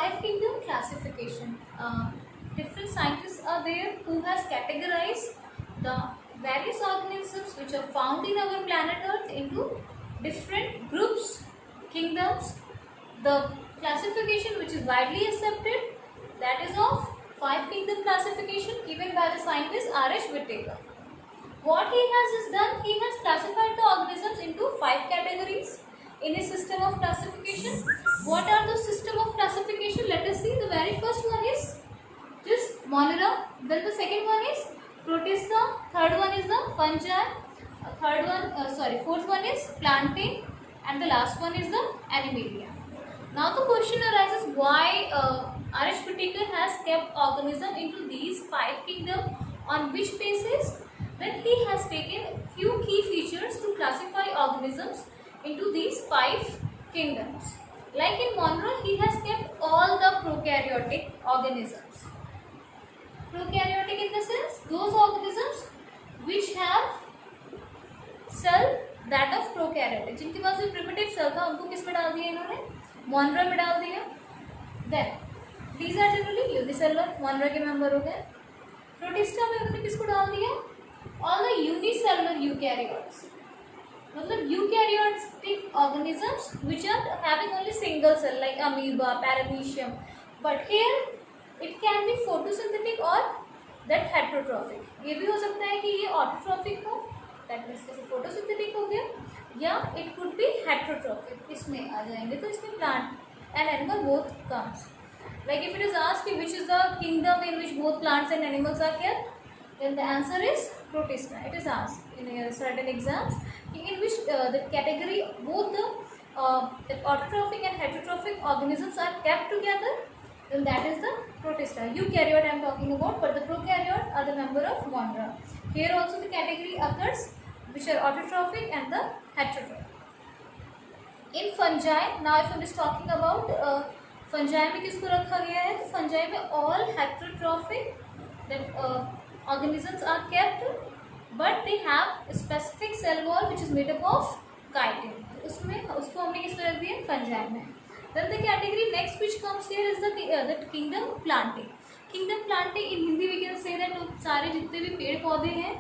five kingdom classification. Different scientists are there who has categorized the various organisms which are found in our planet Earth into different groups, kingdoms. The classification which is widely accepted, that is of five kingdom classification given by the scientist R.H. Whittaker. What he has is done, he has classified the organisms into five categories in a system of classification. What are the system of classification? Let us see. The very first one is just Monera. Then the second one is Protista. Third one is the fungi. Fourth one is plantae, and the last one is the Animalia. Now the question arises, why R.H. Whittaker has kept organism into these five kingdoms, on which basis? Then he has taken few key features to classify organisms into these five kingdoms. Like in Monera, he has kept all the prokaryotic organisms. Prokaryotic in the sense, those organisms which have cell that of prokaryotic, जिनके पास भी primitive cell था उनको किस में डाल दिया इन्होंने? Monera में डाल दिया. Then these are generally unicellular, Monera के member हो गए. Protista में उन्होंने किसको डाल दिया? All the unicellular eukaryotes, मतलब eukaryotic organisms which are having only single cell like amoeba, paramecium, but here it can be photosynthetic or that heterotrophic. ये भी हो सकता है कि ये autotrophic हो, that means जैसे photosynthetic हो गया, या it could be heterotrophic. इसमें आ जाएंगे तो इसमें plant and animal both comes. Like if it is asked which is the kingdom in which both plants and animals are kept, then the answer is Protista. It is asked in certain exams in which the category both the autotrophic and heterotrophic organisms are kept together, then that is the Protista. Eukaryote I am talking about, but the prokaryote are the member of Monera. Here also the category occurs which are autotrophic and the heterotrophic. In fungi, now if I am just talking about fungi में किसको रखा गया है, तो fungi में all heterotrophic that organisms are kept, but they have a specific cell wall which is made up of chitin. उसमें उसको हमने किस में रख दिया? fungi में. Then the category next which comes here is the kingdom plantae. Kingdom plantae in Hindi we can say that सारे जितने भी पेड़ पौधे हैं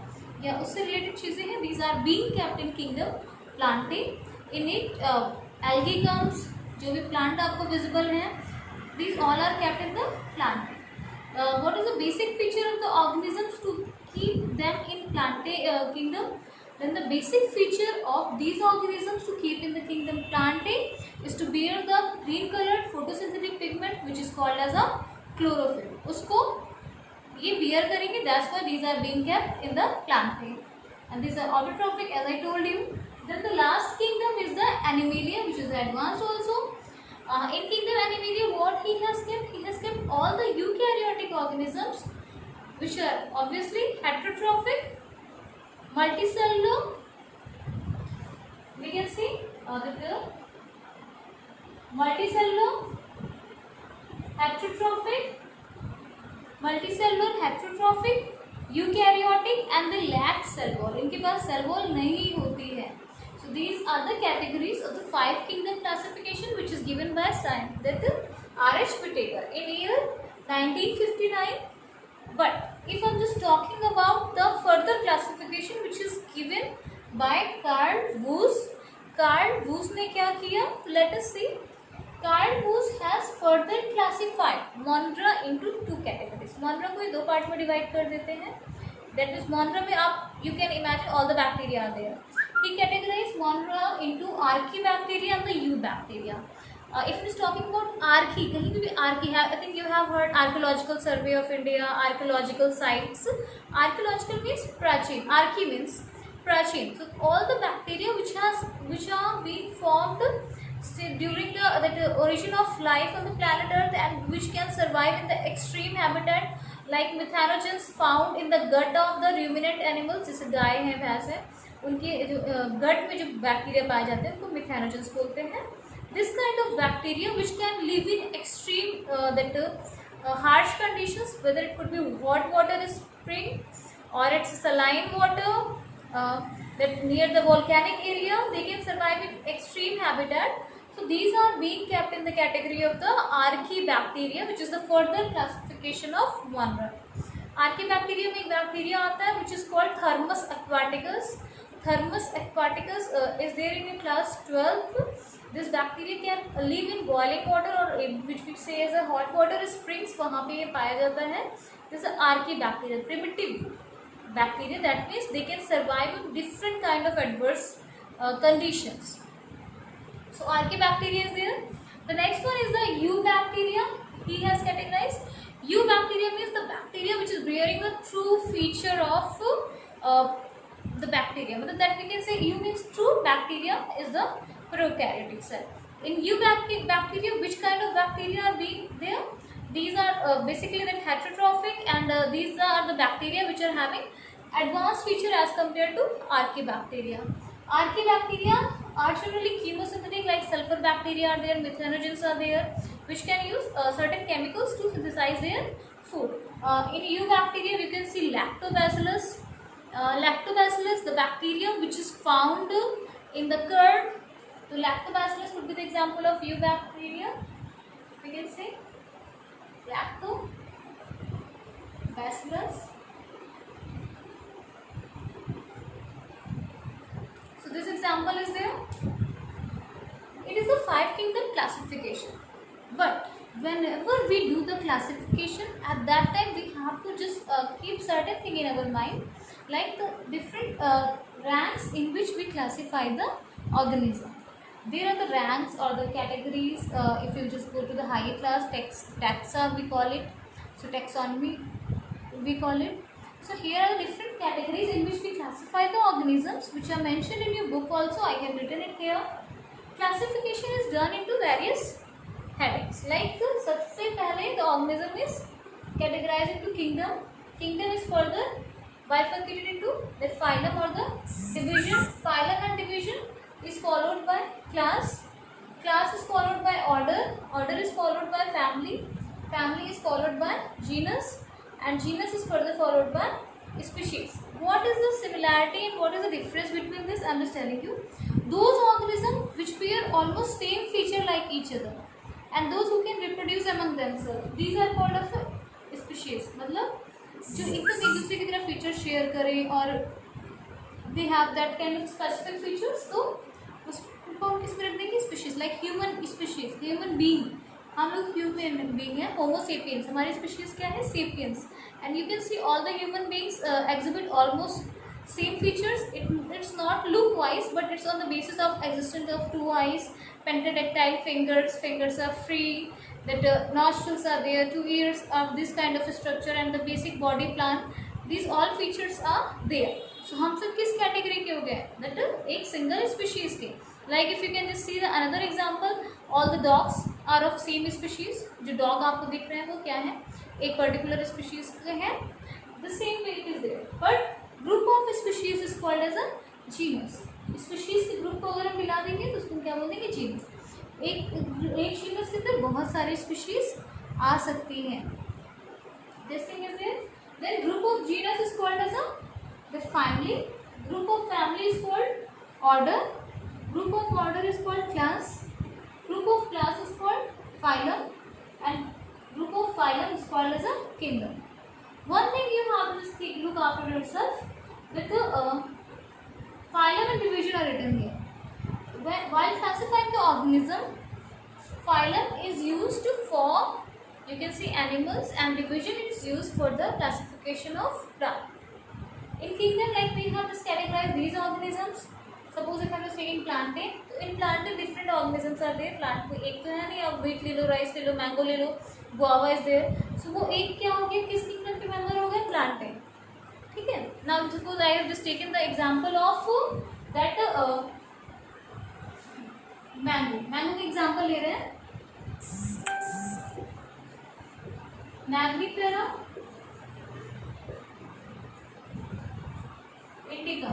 या उससे related चीज़ें हैं, these are being kept in kingdom plantae. In it algae comes, जो भी plant आपको visible हैं, these all are kept in the plantae. What is the basic feature of the organisms to keep them in plantae kingdom? Then the basic feature of these organisms to keep in the kingdom plantae is to bear the green colored photosynthetic pigment which is called as a chlorophyll. उसको ये bear करेंगे, that's why these are being kept in the plantae. And these are autotrophic as I told you. Then the last kingdom is the Animalia, which is advanced also. In kingdom Animalia, what he has kept all the eukaryotic organisms which are obviously heterotrophic, multicellular. We can see the multicellular, heterotrophic, eukaryotic and the lack cell wall. इनके पास cell wall नहीं होती है. So these are the categories of the five kingdom classification which is given by R.H. Whittaker in year 1959. But if I am just talking about the further classification which is given by Carl Woese. Carl Woese ने क्या किया? Let us see. Carl Woese has further classified Monera into two categories. Monera को ये दो part में divide कर देते हैं. That means Monera में आप you can imagine all the bacteria are there. He categorized Monera into Archaebacteria and the Eubacteria. If it is talking about Archae, कहीं भी Archae, I think you have heard Archaeological Survey of India, archaeological sites. Archaeological means Prachin. Archae means Prachin. So all the bacteria which are being formed during the origin of life on the planet Earth and which can survive in the extreme habitat, like methanogens found in the gut of the ruminant animals, जैसे गाय हैं, भैंस हैं, उनके जो गट में जो bacteria पाए जाते हैं उनको मिथेनोजेंस बोलते हैं. This kind of bacteria which can live in extreme harsh conditions, whether it could be hot water spring or it's saline water that near the volcanic area, they can survive in extreme habitat. So these are being kept in the category of the Archaebacteria, which is the further classification of wormer. Archaebacteria में एक bacteria आता है which is called Thermus aquaticus. Thermus aquaticus is there in your class 12th. This bacteria can live in boiling water or which we say as a hot water springs, वहाँ पे ये पाया जाता है. This is Archaebacteria, primitive bacteria. That means they can survive in different kind of adverse conditions. So Archaebacteria is there. The next one is the Eubacteria. He has categorized. Eubacteria means the bacteria which is bearing the true feature of the bacteria. But that we can say Eu means true bacteria is the prokaryotic cell. In Eubacteria, which kind of bacteria are being there? These are basically that heterotrophic, and these are the bacteria which are having advanced feature as compared to Archaebacteria. Archaebacteria are generally chemosynthetic, like sulfur bacteria are there, methanogens are there, which can use certain chemicals to synthesize their food. In Eubacteria, we can see Lactobacillus. Lactobacillus, the bacteria which is found in the curd. So Lactobacillus would be the example of Eubacteria. We can say Lactobacillus. So this example is there. It is the 5 kingdom classification. But whenever we do the classification, at that time we have to just keep certain thing in our mind, like the different ranks in which we classify the organism. There are the ranks or the categories. If you just go to the higher class, taxa we call it. So taxonomy we call it. So here are the different categories in which we classify the organisms, which are mentioned in your book also. I have written it here. Classification is done into various headings. Like सबसे पहले the organism is categorized into kingdom. Kingdom is further bifurcated into the phylum or the division. Phylum and division is followed by class. Class is followed by order. Order is followed by family. Family is followed by genus, and genus is further followed by species. What is the similarity and what is the difference between this? I am just telling you. Those organisms which bear almost same feature like each other, and those who can reproduce among themselves, these are called as a species. मतलब जो एकदम एक दूसरे की तरह feature share करें और they have that kind of specific features, तो उसको हम किस में रख देंगे? Species. Like human species, human being, हम लोग ह्यूमन बीइंग है, होमो सेपियंस. हमारी स्पीशीज क्या है? Sapiens. And you can see all the human beings exhibit almost same features. It's not look wise, but it's on the basis of existence of 2 eyes, pentadactyl fingers are free, that nostrils are there, 2 ears of this kind of structure, and the basic body plan. These all features are there. So हम सब किस category के हो गए? That एक single species के. Like if you can just see the another example, all the dogs are of same species. जो dog आपको दिख रहे हैं वो क्या है? एक पर्टिकुलर स्पीशीज के हैं. The same way it is there, but group of species is called as a genus. Species के ग्रुप को अगर हम मिला देंगे तो उसको क्या बोल देंगे? जीनस. एक जीनस के अंदर बहुत सारे स्पीशीज आ सकती हैं. This thing is there. Then group of genus is called as the family. Group of family is called order. Group of order is called class. Group of class is called phylum, and group of phylum is called as a kingdom. One thing you have to just look after yourself, that the phylum and division are written here. While classifying the organism, phylum is used for, you can see, animals, and division is used for the classification of plant. In kingdom, like we have just categorized these organisms. Suppose if I am just taking plantain, तो in plantain different organisms are there. Plant को एक तो है नहीं, आप wheat ले लो, rice ले लो, mango ले लो, guava is there. So वो एक क्या हो गया? किस kingdom के member हो गए? Plantain. ठीक है. Now suppose I have just taken the example of that mango. Mango का example ले रहे हैं. Mangifera indica.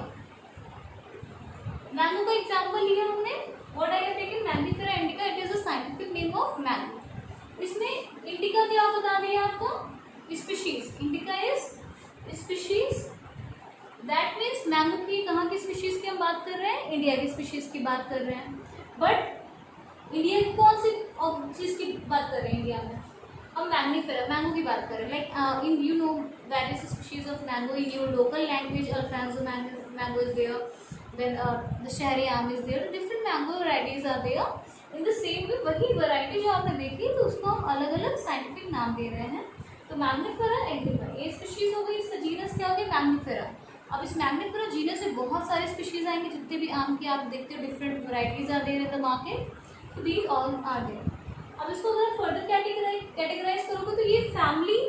मैंगो का एग्जाम्पल लिया हमने. What I have taken? Mangifera indica. It is a scientific name of mango. इसमें इंडिका क्या बता दिया आपको? Species. Indica is species. That means mango की कहाँ की स्पीशीज की हम बात कर रहे हैं? इंडिया की स्पीशीज की बात कर रहे हैं. बट इंडिया की कौन सी चीज़ की बात कर रहे हैं इंडिया में? हम मैंगनीफेरा, मैंगो की बात कर रहे हैं. Like in you know various species of mango in your local language. Alphonso mango is there, then the shahri aam is there. Different mango varieties are there. In the same way वही variety जो आपने देखी तो उसको हम अलग अलग साइंटिफिक नाम दे रहे हैं. तो मैंगनीफेरा इंडिका ये स्पीशीज हो गई. इसका जीनस क्या हो गया? मैंगनीफेरा. अब इस मैंगनीफेरा जीनस में बहुत सारे स्पीशीज आएंगे. जितने भी आम के आप देखते हो different varieties are there in the market. तो दीज ऑल आर देयर. अब इसको अगर फर्दर कैटेगराइज करोगे तो ये फैमिली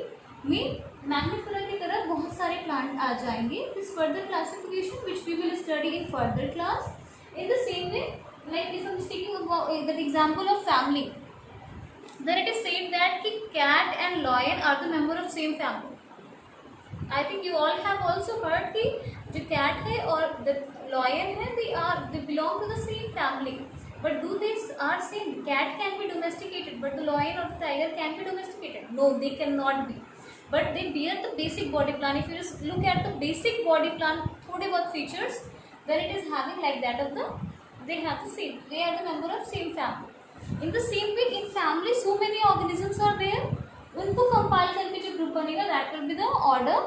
में मैंगनीफेरा की तरह बहुत सारे प्लांट आ जाएंगे. This further classification which we will study in further class. In the same way like if I am taking about that example of family, then it is said that कि cat and lion are the member of same family. I think you all have also heard कि जो cat है और the lion है they belong to the same family. But do they are same? Cat can be domesticated, but the lion or the tiger can be domesticated. No, they cannot be. But they bear the basic body plan. If you just look at the basic body plan, थोड़े बहुत features, then it is having like that of the. They have the same. They are the member of same family. In the same way, in family, so many organisms are there. उनको compile करके जो group बनेगा, that will be the order.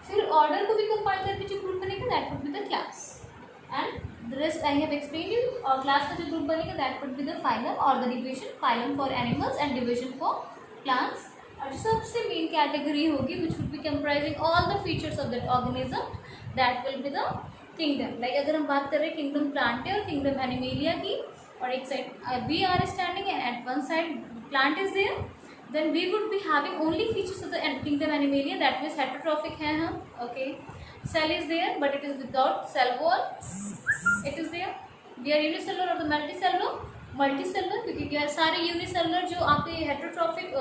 फिर order को भी compile करके जो group बनेगा, that will be the class. And the rest I have explained you. और class का जो group बनेगा, that would be the phylum or the division. Phylum for animals and division for plants. और सबसे main category होगी which would be comprising all the features of that organism. That will be the kingdom. Like अगर हम बात कर रहे हैं kingdom Plantae और kingdom Animalia की, और एक side we are standing and at one side plant is there, then we would be having only features of the kingdom Animalia. That means heterotrophic है हम. Okay, cell is there but it is without cell wall. It is there. We are unicellular or the multicellular. Multicellular क्योंकि क्या सारे unicellular जो आपके heterotrophic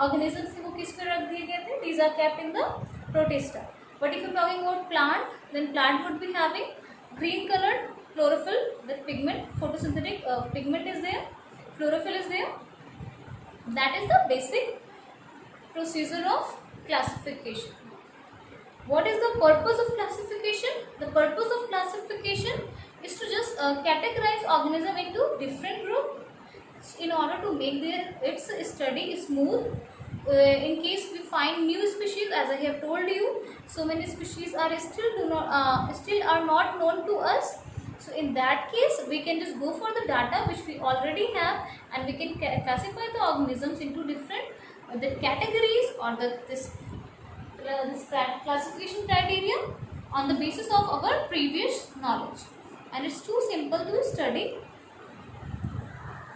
organisms थे वो किस पे रख दिए गए थे? These are kept in the protista. But if you are talking about plant, then plant would be having green colored chlorophyll with pigment. Photosynthetic pigment is there. Chlorophyll is there. That is the basic procedure of classification. What is the purpose of classification? The purpose of classification is to just categorize organism into different groups in order to make its study smooth. In case we find new species, as I have told you, so many species are still are not known to us. So in that case, we can just go for the data which we already have, and we can classify the organisms into different the categories or this classification criteria on the basis of our previous knowledge. And it's too simple to study.